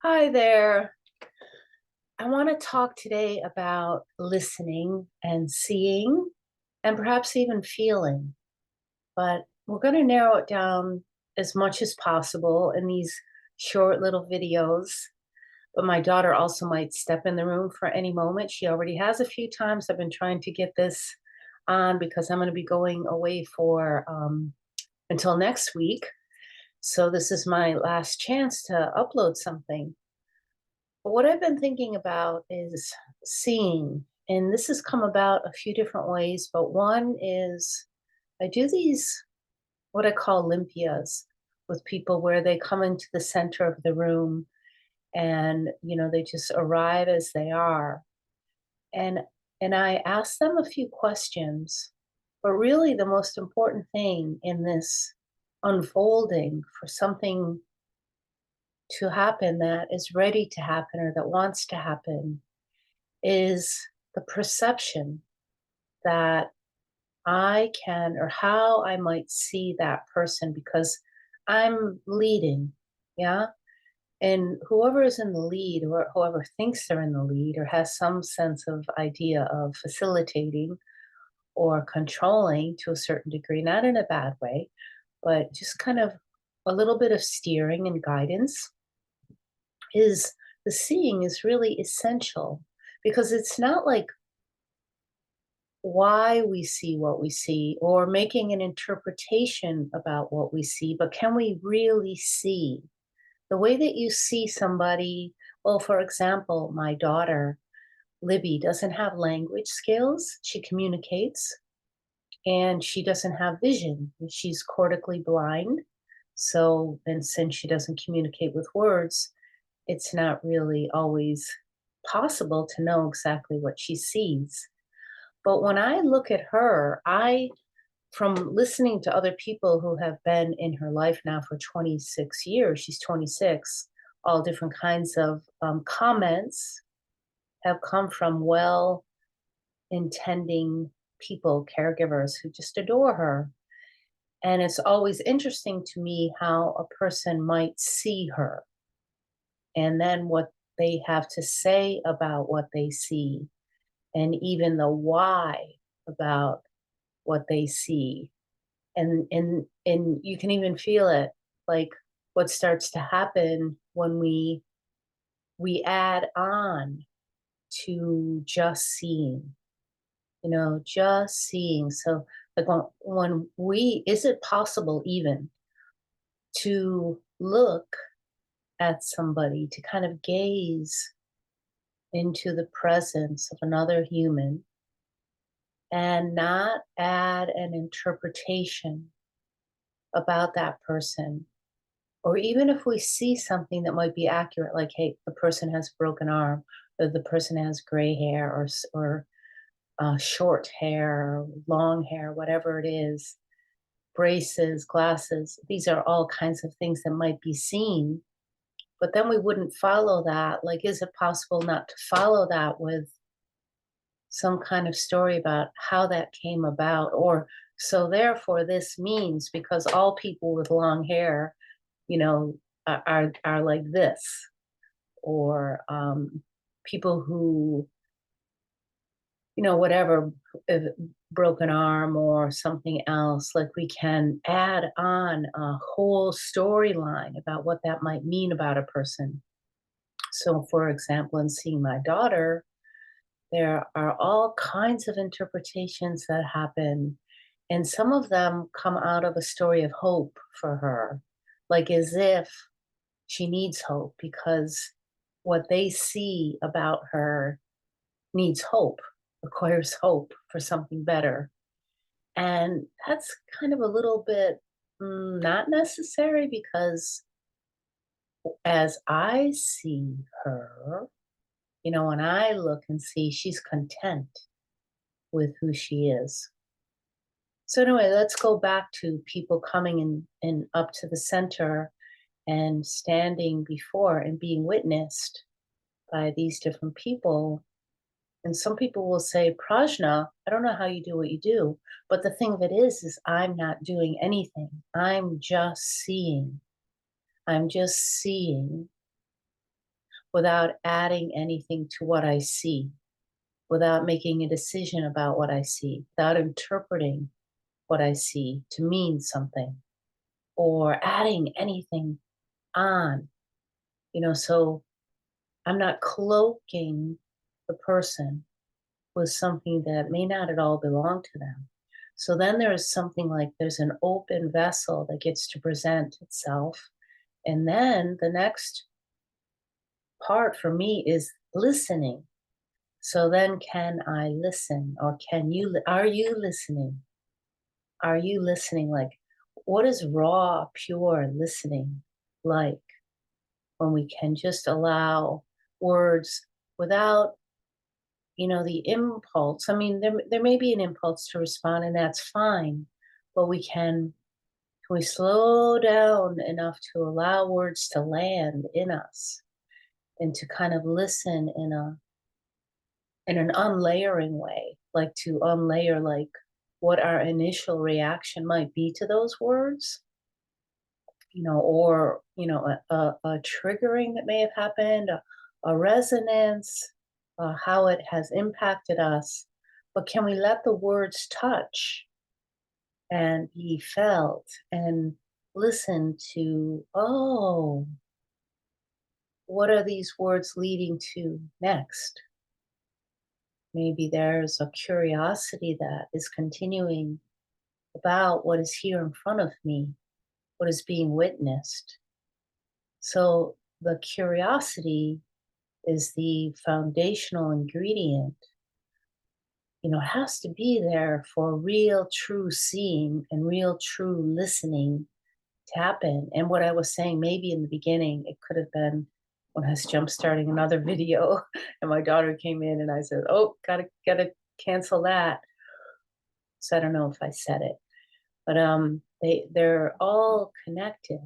Hi there. I want to talk today about listening and seeing and perhaps even feeling, but we're going to narrow it down as much as possible in these short little videos. But my daughter also might step in the room for any moment. She already has a few times. I've been trying to get this on because I'm going to be going away for until next week. So this is my last chance to upload something. But what I've been thinking about is seeing, and this has come about a few different ways, but one is I do these what I call limpias with people where they come into the center of the room and they just arrive as they are. And I ask them a few questions, but really the most important thing in this unfolding for something to happen that is ready to happen or that wants to happen is the perception that I can or how I might see that person because I'm leading. Yeah. And whoever is in the lead or whoever thinks they're in the lead or has some sense of idea of facilitating or controlling to a certain degree, not in a bad way, but just kind of a little bit of steering and guidance is the seeing is really essential because it's not like why we see what we see or making an interpretation about what we see, but can we really see the way that you see somebody? Well, for example, my daughter, Libby, doesn't have language skills. She communicates and she doesn't have vision. She's cortically blind. So, and since she doesn't communicate with words, it's not really always possible to know exactly what she sees. But when I look at her, from listening to other people who have been in her life now for 26 years, she's 26, all different kinds of comments have come from well intending people, caregivers who just adore her. And it's always interesting to me how a person might see her and then what they have to say about what they see and even the why about what they see. And you can even feel it, like what starts to happen when we add on to just seeing, just seeing. So like when we is it possible even to look at somebody, to kind of gaze into the presence of another human and not add an interpretation about that person. Or even if we see something that might be accurate, like, hey, the person has a broken arm, or the person has gray hair, or short hair, long hair, whatever it is, braces, glasses, these are all kinds of things that might be seen. But then we wouldn't follow that. Like, is it possible not to follow that with some kind of story about how that came about? Or so therefore this means because all people with long hair, you know, are like this, or people who, whatever, uh, broken arm or something else, like we can add on a whole storyline about what that might mean about a person. So, for example, in seeing my daughter, there are all kinds of interpretations that happen, and some of them come out of a story of hope for her, like as if she needs hope because what they see about her needs hope, requires hope for something better. And that's kind of a little bit not necessary because as I see her, when I look and see she's content with who she is. So anyway, let's go back to people coming in up to the center and standing before and being witnessed by these different people. And some people will say, Prajna, I don't know how you do what you do. But the thing of it is I'm not doing anything. I'm just seeing. I'm just seeing without adding anything to what I see, without making a decision about what I see, without interpreting what I see to mean something or adding anything on, so I'm not cloaking the person with something that may not at all belong to them. So then there's something like there's an open vessel that gets to present itself. And then the next part for me is listening. So then can I listen, or are you listening? Are you listening? Like, what is raw, pure listening like when we can just allow words without, the impulse? I mean, there may be an impulse to respond, and that's fine, but can we slow down enough to allow words to land in us and to kind of listen in an unlayering way, like to unlayer like what our initial reaction might be to those words, or a triggering that may have happened, a resonance, how it has impacted us. But can we let the words touch and be felt and listen to, oh, what are these words leading to next? Maybe there's a curiosity that is continuing about what is here in front of me, what is being witnessed. So the curiosity is the foundational ingredient. It has to be there for real, true seeing and real, true listening to happen. And what I was saying, maybe in the beginning, it could have been when I was jump starting another video and my daughter came in and I said, oh, gotta cancel that. So I don't know if I said it, but they're all connected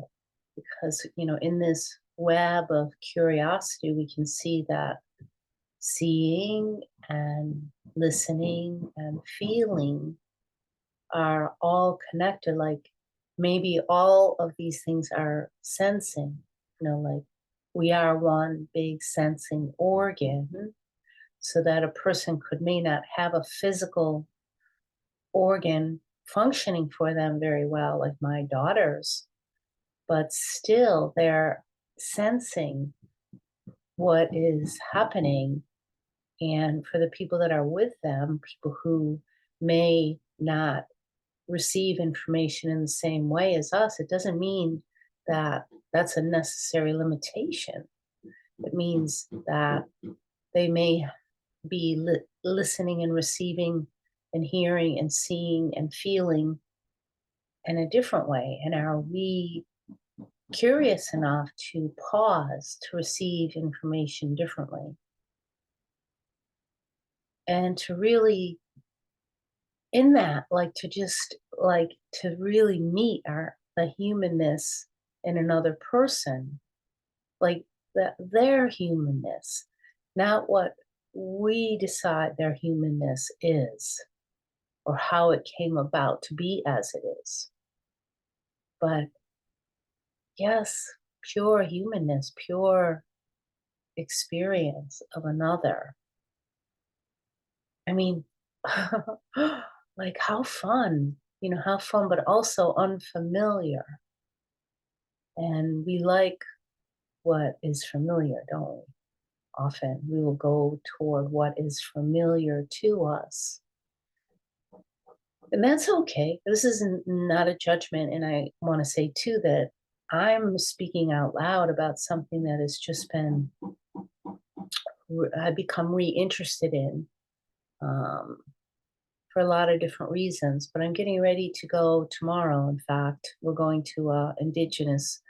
because, in this web of curiosity, we can see that seeing and listening and feeling are all connected. Like maybe all of these things are sensing, like we are one big sensing organ, so that a person may not have a physical organ functioning for them very well, like my daughters, but still they're sensing what is happening. And for the people that are with them, people who may not receive information in the same way as us, it doesn't mean that that's a necessary limitation. It means that they may be listening and receiving and hearing and seeing and feeling in a different way. And are we curious enough to pause to receive information differently and to really in that, like to just like to really meet the humanness in another person, like their humanness, not what we decide their humanness is or how it came about to be as it is, but yes, pure humanness, pure experience of another. I mean, like how fun, but also unfamiliar. And we like what is familiar, don't we? Often we will go toward what is familiar to us. And that's okay. This is not a judgment. And I want to say too that I'm speaking out loud about something that has just been, I've become reinterested in for a lot of different reasons. But I'm getting ready to go tomorrow. In fact, we're going to a Indigenous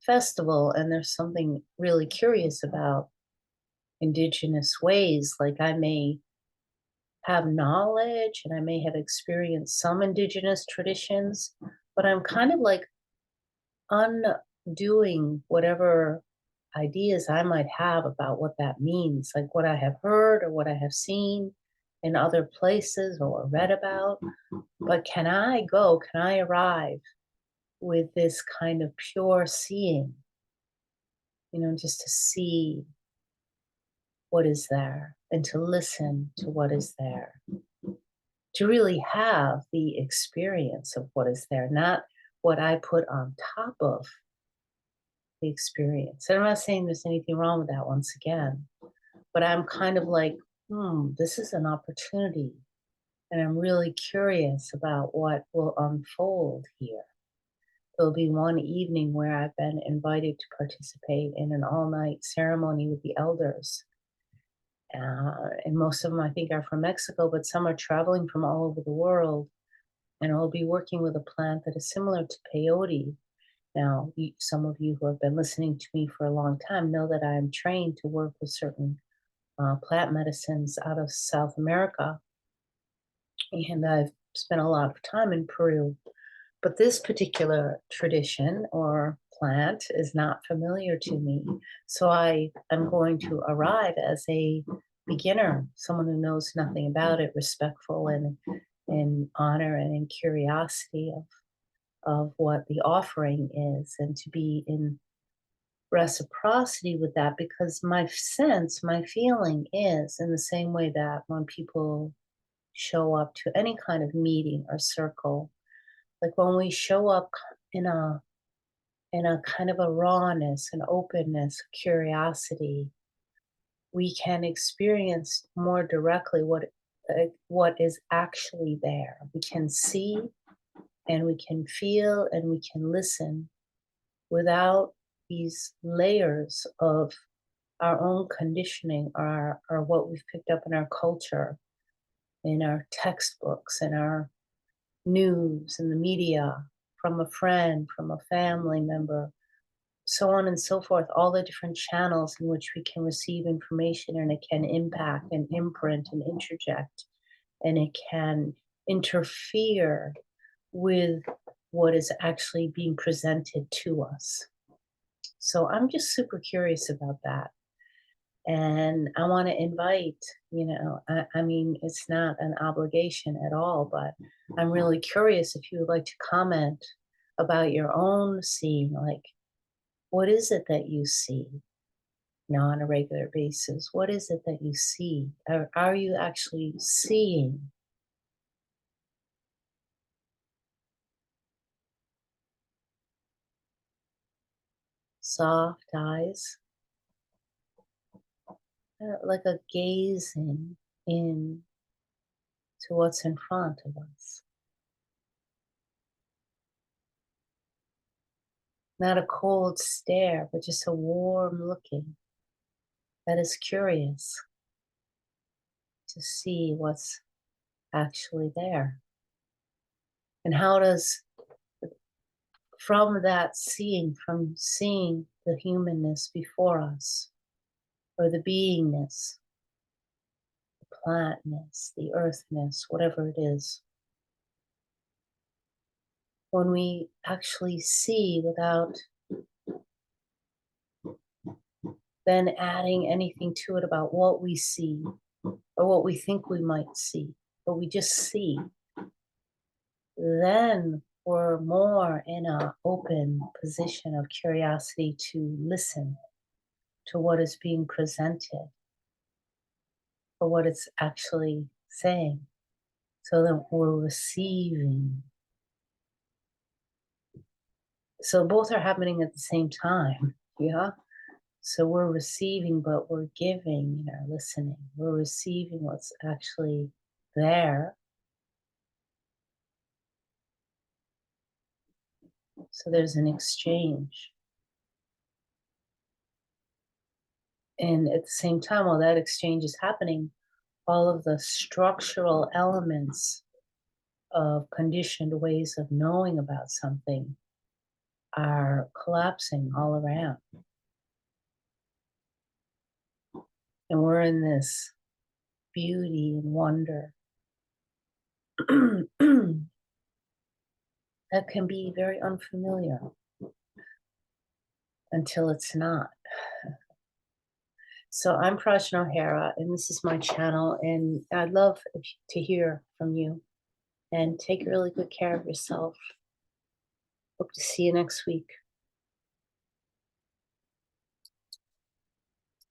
festival, and there's something really curious about Indigenous ways. Like I may have knowledge and I may have experienced some Indigenous traditions, but I'm kind of like undoing whatever ideas I might have about what that means, like what I have heard or what I have seen in other places or read about. But can I arrive with this kind of pure seeing, just to see what is there and to listen to what is there, to really have the experience of what is there, not what I put on top of the experience. And I'm not saying there's anything wrong with that once again, but I'm kind of like, this is an opportunity. And I'm really curious about what will unfold here. There'll be one evening where I've been invited to participate in an all night ceremony with the elders. And most of them, I think, are from Mexico, but some are traveling from all over the world. And I'll be working with a plant that is similar to peyote. Now, some of you who have been listening to me for a long time know that I am trained to work with certain plant medicines out of South America. And I've spent a lot of time in Peru. But this particular tradition or plant is not familiar to me. So I am going to arrive as a beginner, someone who knows nothing about it, respectful and in honor and in curiosity of what the offering is, and to be in reciprocity with that, because my sense, my feeling is in the same way that when people show up to any kind of meeting or circle, like when we show up in a kind of a rawness, an openness, curiosity, we can experience more directly what is actually there. We can see and we can feel and we can listen without these layers of our own conditioning or what we've picked up in our culture, in our textbooks, in our news, in the media, from a friend, from a family member, so on and so forth, all the different channels in which we can receive information, and it can impact and imprint and interject, and it can interfere with what is actually being presented to us. So I'm just super curious about that. And I want to invite, I mean, it's not an obligation at all, but I'm really curious if you would like to comment about your own seeing, like, what is it that you see, on a regular basis? What is it that you see? Are you actually seeing? Soft eyes, like a gazing in to what's in front of us. Not a cold stare, but just a warm looking that is curious to see what's actually there. And how does, from that seeing, from seeing the humanness before us, or the beingness, the plantness, the earthness, whatever it is, when we actually see without then adding anything to it about what we see or what we think we might see, but we just see, then we're more in an open position of curiosity to listen to what is being presented or what it's actually saying, so that we're receiving. So both are happening at the same time, yeah? So we're receiving, but we're giving in our listening. We're receiving what's actually there. So there's an exchange. And at the same time, while that exchange is happening, all of the structural elements of conditioned ways of knowing about something are collapsing all around. And we're in this beauty and wonder that can be very unfamiliar until it's not. So I'm Prajna O'Hara, and this is my channel, and I'd love to hear from you. And take really good care of yourself. Hope to see you next week.